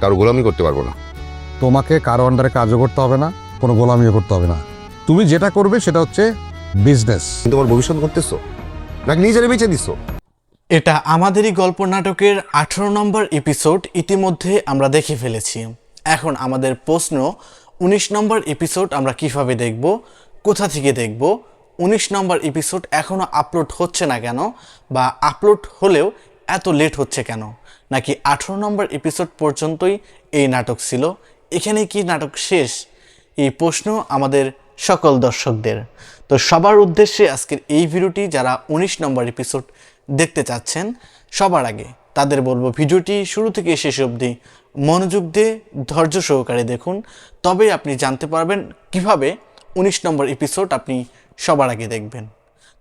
কারো গোলামি করতে পারবো না। তোমাকে কারো আন্ডারে কাজও করতে হবে না, কোনো গোলামিও করতে হবে না। তুমি যেটা করবে সেটা হচ্ছে বিজনেস। তোমার ভবিষ্যৎ করতেছো নাকি নিজেরে বেঁচে দিছো? এটা আমাদেরই গল্প নাটকের 18 নম্বর এপিসোড ইতিমধ্যে আমরা দেখে ফেলেছি। এখন আমাদের প্রশ্ন, 19 নম্বর এপিসোড আমরা কিভাবে দেখব, কোথা থেকে দেখব, 19 নম্বর এপিসোড এখনও আপলোড হচ্ছে না কেন, বা আপলোড হলেও এত লেট হচ্ছে কেন, নাকি 18 নম্বর এপিসোড পর্যন্তই এই নাটক ছিল, এখানে কি নাটক শেষ? এই প্রশ্ন আমাদের সকল দর্শকদের। তো সবার উদ্দেশ্যে আজকের এই ভিডিওটি, যারা 19 নম্বর এপিসোড দেখতে চাচ্ছেন সবার আগে তাদের বলবো ভিডিওটি শুরু থেকে শেষ অবধি মনোযোগ দিয়ে ধৈর্য সহকারে দেখুন, তবেই আপনি জানতে পারবেন কিভাবে 19 নম্বর এপিসোড আপনি সবার আগে দেখবেন।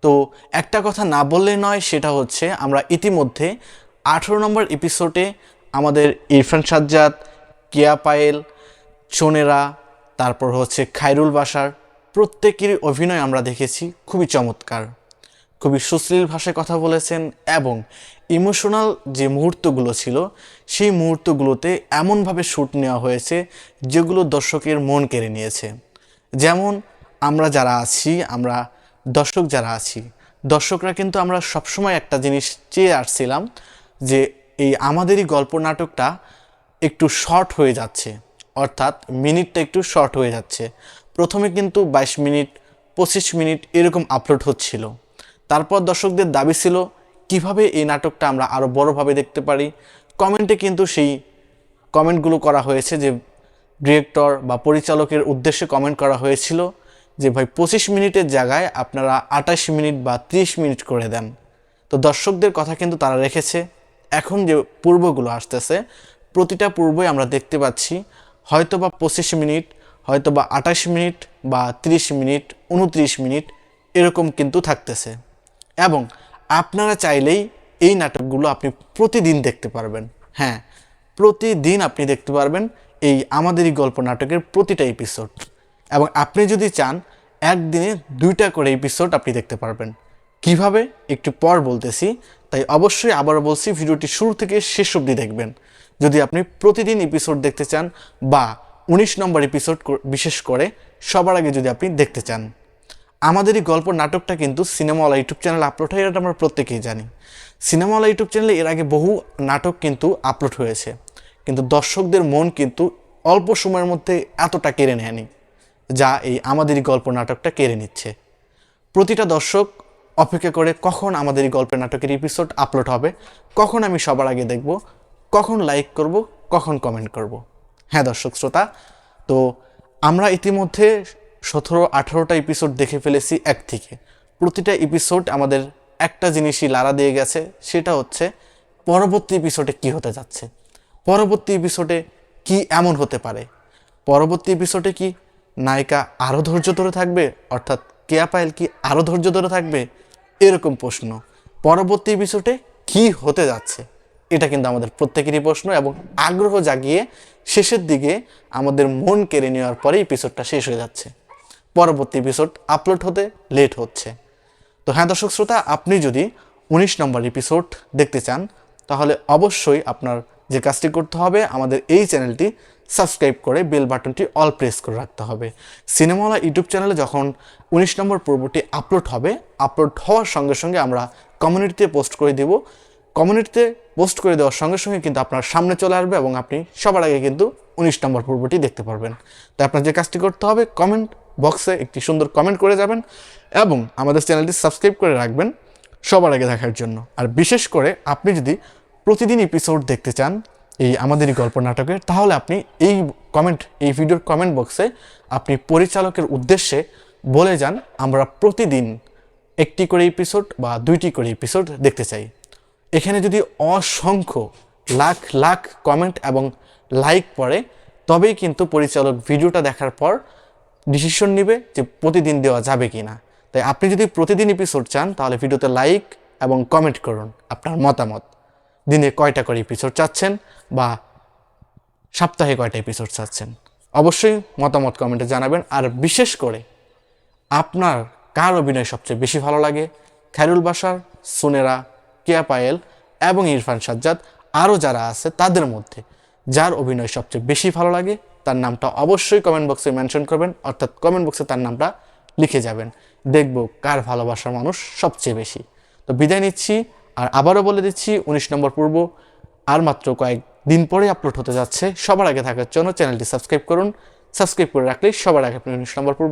তো একটা কথা না বললে নয়, সেটা হচ্ছে আমরা ইতিমধ্যে 18 নম্বর এপিসোডে আমাদের ইরফান সাজ্জাদ, কেয়া পায়েল, সোনেরা, তারপর হচ্ছে খায়রুল বাশার প্রত্যেকেরই অভিনয় আমরা দেখেছি খুবই চমৎকার, খুবই সুশ্লীল ভাষায় কথা বলেছেন, এবং ইমোশনাল যে মুহূর্তগুলো ছিল সেই মুহূর্তগুলোতে এমনভাবে শ্যুট নেওয়া হয়েছে যেগুলো দর্শকের মন কেড়ে নিয়েছে। যেমন আমরা যারা আছি, আমরা দর্শক যারা আছি, দর্শকরা কিন্তু আমরা সবসময় একটা জিনিস চেয়ে আসছিলাম যে এই আমাদেরই গল্প নাটকটা একটু শর্ট হয়ে যাচ্ছে, অর্থাৎ মিনিটটা একটু শর্ট হয়ে যাচ্ছে। প্রথমে কিন্তু 22 মিনিট 25 মিনিট এরকম আপলোড হচ্ছিল। তারপর দর্শকদের দাবি ছিল কিভাবে এই নাটকটা আমরা আরও বড়োভাবে দেখতে পারি। কমেন্টে কিন্তু সেই কমেন্টগুলো করা হয়েছে, যে ডিরেক্টর বা পরিচালকের উদ্দেশ্যে কমেন্ট করা হয়েছিল যে ভাই 25 মিনিটের জায়গায় আপনারা 28 মিনিট বা 30 মিনিট করে দেন। তো দর্শকদের কথা কিন্তু তারা রেখেছে। এখন যে পূর্বগুলো আসতেছে, প্রতিটা পূর্বই আমরা দেখতে পাচ্ছি হয়তো বা 25 মিনিট, হয়তো বা 28 মিনিট, বা 30 মিনিট, 29 মিনিট এরকম কিন্তু থাকতেছে। এবং আপনারা চাইলেই এই নাটকগুলো আপনি প্রতিদিন দেখতে পারবেন। হ্যাঁ, প্রতিদিন আপনি দেখতে পারবেন এই আমাদেরই গল্প নাটকের প্রতিটা এপিসোড। এবং আপনি যদি চান একদিনে 2টা করে এপিসোড আপনি দেখতে পারবেন। কিভাবে একটু পর বলতেছি, তাই অবশ্যই আবারও বলছি ভিডিওটি শুরু থেকে শেষ অবধি দেখবেন যদি আপনি প্রতিদিন এপিসোড দেখতে চান, বা 19 নম্বর এপিসোড বিশেষ করে সবার আগে যদি আপনি দেখতে চান। আমাদের এই গল্প নাটকটা কিন্তু সিনেমাওয়ালা ইউটিউব চ্যানেলে আপলোড হয়, এটা আমরা প্রত্যেকেই জানি। সিনেমাওয়ালা ইউটিউব চ্যানেলে এর আগে বহু নাটক কিন্তু আপলোড হয়েছে, কিন্তু দর্শকদের মন কিন্তু অল্প সময়ের মধ্যে এতটা কেড়ে নেয়নি যা এই আমাদের এই গল্প নাটকটা কেড়ে নিচ্ছে। প্রতিটা দর্শক অপেক্ষা করে কখন আমাদের এই গল্পের নাটকের এপিসোড আপলোড হবে, কখন আমি সবার আগে দেখব, কখন লাইক করব, কখন কমেন্ট করব। হ্যাঁ দর্শক শ্রোতা, তো আমরা ইতিমধ্যে 17-18টা এপিসোড দেখে ফেলেছি এক থেকে। প্রতিটা এপিসোড আমাদের একটা জিনিসই লাড়া দিয়ে গেছে, সেটা হচ্ছে পরবর্তী এপিসোডে কি হতে যাচ্ছে, পরবর্তী এপিসোডে কি এমন হতে পারে, পরবর্তী এপিসোডে কি নায়িকা আরও ধৈর্য ধরে থাকবে, অর্থাৎ কেয়া পায়েল কি আরও ধৈর্য ধরে থাকবে, এরকম প্রশ্ন। পরবর্তী এপিসোডে কি হতে যাচ্ছে, এটা কিন্তু আমাদের প্রত্যেকেরই প্রশ্ন, এবং আগ্রহ জাগিয়ে শেষের দিকে আমাদের মন কেড়ে নেওয়ার পরে এপিসোডটা শেষ হয়ে যাচ্ছে, পরবর্তী এপিসোড আপলোড হতে লেট হচ্ছে। তো হ্যাঁ দর্শক শ্রোতা, আপনি যদি 19 নম্বর এপিসোড দেখতে চান তাহলে অবশ্যই আপনার যে কাজটি করতে হবে, আমাদের এই চ্যানেলটি সাবস্ক্রাইব করে বেল বাটনটি অল প্রেস করে রাখতে হবে। সিনেমাওয়ালা ইউটিউব চ্যানেলে যখন 19 নম্বর পর্বটি আপলোড হবে, আপলোড হওয়ার সঙ্গে সঙ্গে আমরা কমিউনিটিতে পোস্ট করে দেব। কমিউনিটিতে পোস্ট করে দেওয়ার সঙ্গে সঙ্গে কিন্তু আপনার সামনে চলে আসবে, এবং আপনি সবার আগে কিন্তু 19 নম্বর পর্বটি দেখতে পারবেন। তাই আপনার যে কাজটি করতে হবে, কমেন্ট বক্সে একটি সুন্দর কমেন্ট করে যাবেন, এবং আমাদের চ্যানেলটি সাবস্ক্রাইব করে রাখবেন সবার আগে দেখার জন্য। আর বিশেষ করে আপনি যদি প্রতিদিন এপিসোড দেখতে চান এই আমাদেরই গল্প নাটকের, তাহলে আপনি এই ভিডিওর কমেন্ট বক্সে আপনি পরিচালকের উদ্দেশ্যে বলে যান আমরা প্রতিদিন 1টি করে এপিসোড বা 2টি করে এপিসোড দেখতে চাই। এখানে যদি অসংখ্য লাখ লাখ কমেন্ট এবং লাইক পড়ে, তবেই কিন্তু পরিচালক ভিডিওটা দেখার পর ডিসিশন নেবে যে প্রতিদিন দেওয়া যাবে কি না। তাই আপনি যদি প্রতিদিন এপিসোড চান তাহলে ভিডিওতে লাইক এবং কমেন্ট করুন আপনার মতামত, দিনে কয়টা করে এপিসোড চাচ্ছেন, বা সপ্তাহে কয়টা এপিসোড চাচ্ছেন, অবশ্যই মতামত কমেন্টে জানাবেন। আর বিশেষ করে আপনার কার অভিনয় সবচেয়ে বেশি ভালো লাগে, খায়রুল বাশার, সোনেরা, কেয়া পায়েল এবং ইরফান সাজ্জাদ, আরও যারা আছে তাদের মধ্যে যার অভিনয় সবচেয়ে বেশি ভালো লাগে তার নামটা অবশ্যই কমেন্ট বক্সে মেনশন করবেন, অর্থাৎ কমেন্ট বক্সে তার নামটা লিখে যাবেন। দেখব কার ভালোবাসার মানুষ সবচেয়ে বেশি। তো বিদায় নিচ্ছি, আর আবারও বলে দিচ্ছি 19 নম্বর পর্ব আর মাত্র কয়েকদিন পরে আপলোড হতে যাচ্ছে। সবার আগে থাকার জন্য চ্যানেলটি সাবস্ক্রাইব করুন। সাবস্ক্রাইব করে রাখলেই সবার আগে আপনি 19 নম্বর পর্ব